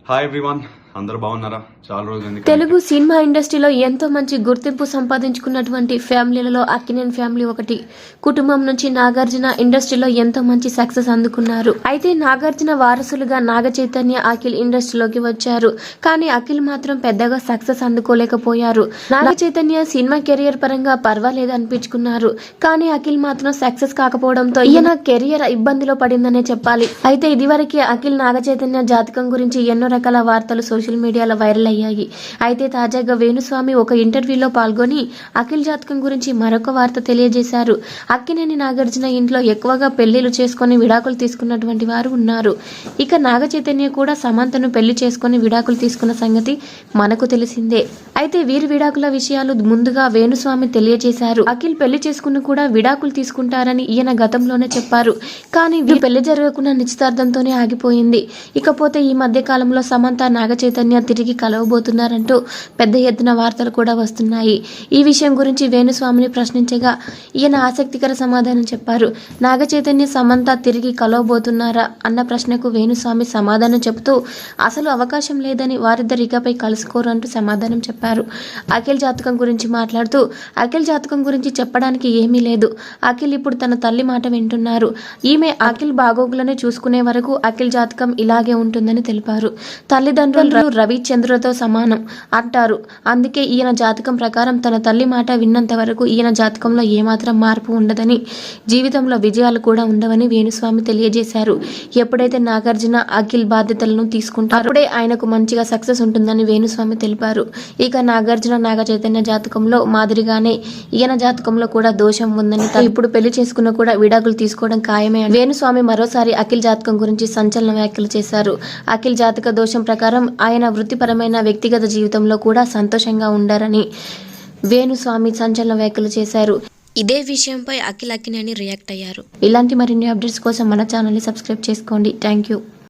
Hi everyone, అందరూ బాగున్నారా? చాలా రోజులు తెలుగు సినిమా ఇండస్ట్రీలో ఎంతో మంచి గుర్తింపు సంపాదించుకున్నటువంటి ఫ్యామిలీలలో అక్కినేని ఫ్యామిలీ ఒకటి. కుటుంబం నుంచి నాగార్జున ఇండస్ట్రీలో ఎంతో మంచి సక్సెస్ అందుకున్నారు. అయితే నాగార్జున వారసులుగా నాగ చైతన్య, అఖిల్ ఇండస్ట్రీలోకి వచ్చారు. కానీ అఖిల్ మాత్రం పెద్దగా success అందుకోలేకపోయారు. Naga Chaitanya cinema career పరంగా పర్వాలేదు అనిపించుకున్నారు. కానీ అఖిల్ మాత్రం సక్సెస్ కాకపోవడంతో ఈయన కెరియర్ ఇబ్బందిలో పడిందనే చెప్పాలి. అయితే ఇదివరకే అఖిల్ నాగ చైతన్య జాతకం గురించి ఎన్నో రకాల వార్తలు సోషల్ మీడియాలో వైరల్ అయ్యాయి. అయితే తాజాగా వేణుస్వామి ఒక ఇంటర్వ్యూలో పాల్గొని అఖిల్ జాతకం గురించి మరొక వార్త తెలియజేశారు. అక్కినేని నాగార్జున ఇంట్లో ఎక్కువగా పెళ్లిళ్లు చేసుకుని విడాకులు తీసుకున్నటువంటి వారు ఉన్నారు. ఇక నాగ చైతన్య కూడా సమంతను పెళ్లి చేసుకుని విడాకులు తీసుకున్న సంగతి మనకు తెలిసిందే. అయితే వీరి విడాకుల విషయాలు ముందుగా వేణుస్వామి తెలియజేశారు. అఖిల్ పెళ్లి చేసుకుని కూడా విడాకులు తీసుకుంటారని ఈయన గతంలోనే చెప్పారు. కానీ పెళ్లి జరగకుండా నిశ్చితార్థంతోనే ఆగిపోయింది. ఇకపోతే ఈ మధ్య కాలంలో సమంత, నాగ చైతన్య తిరిగి కలవబోతున్నారంటూ పెద్ద ఎత్తున వార్తలు కూడా వస్తున్నాయి. ఈ విషయం గురించి వేణుస్వామిని ప్రశ్నించగా ఈయన ఆసక్తికర సమాధానం చెప్పారు. నాగ చైతన్య, సమంత తిరిగి కలవబోతున్నారా అన్న ప్రశ్నకు వేణుస్వామి సమాధానం చెబుతూ అసలు అవకాశం లేదని, వారిద్దరు ఇకపై కలుసుకోరు అంటూ సమాధానం చెప్పారు. అఖిల్ జాతకం గురించి మాట్లాడుతూ అఖిల్ జాతకం గురించి చెప్పడానికి ఏమీ లేదు. అఖిల్ ఇప్పుడు తన తల్లి మాట వింటున్నారు. ఈమె అఖిల్ బాగోగులను చూసుకునే వరకు అఖిల్ జాతకం ఇలాగే ఉంటుందని తెలిపారు. తల్లిదండ్రులు రవి చంద్రతో సమానం అంటారు. అందుకే ఈయన జాతకం ప్రకారం తన తల్లి మాట విన్నంత వరకు ఈయన జాతకంలో ఏమాత్రం మార్పు ఉండదని, జీవితంలో విజయాలు కూడా ఉండవని వేణుస్వామి తెలియజేశారు. ఎప్పుడైతే నాగార్జున అఖిల్ బాధ్యతలను తీసుకుంటారో అప్పుడే ఆయనకు మంచిగా సక్సెస్ ఉంటుందని వేణుస్వామి తెలిపారు. ఇక నాగార్జున, నాగ చైతన్య జాతకంలో మాదిరిగానే ఈయన జాతకంలో కూడా దోషం ఉందని, ఇప్పుడు పెళ్లి చేసుకున్న కూడా విడాకులు తీసుకోవడం ఖాయమే అని వేణుస్వామి మరోసారి అఖిల్ జాతకం గురించి సంచలన వ్యాఖ్యలు చేశారు. అఖిల్ జాతక దోషం ప్రకారం ఆయన వృత్తిపరమైన, వ్యక్తిగత జీవితంలో కూడా సంతోషంగా ఉండారని వేణుస్వామి సంచలన వ్యాఖ్యలు చేశారు. ఇదే విషయంపై అఖిల్ అక్కినేని రియాక్ట్ అయ్యారు. ఇలాంటి మరిన్ని అప్డేట్స్ కోసం మన ఛానల్ని సబ్స్క్రైబ్ చేసుకోండి. Thank you.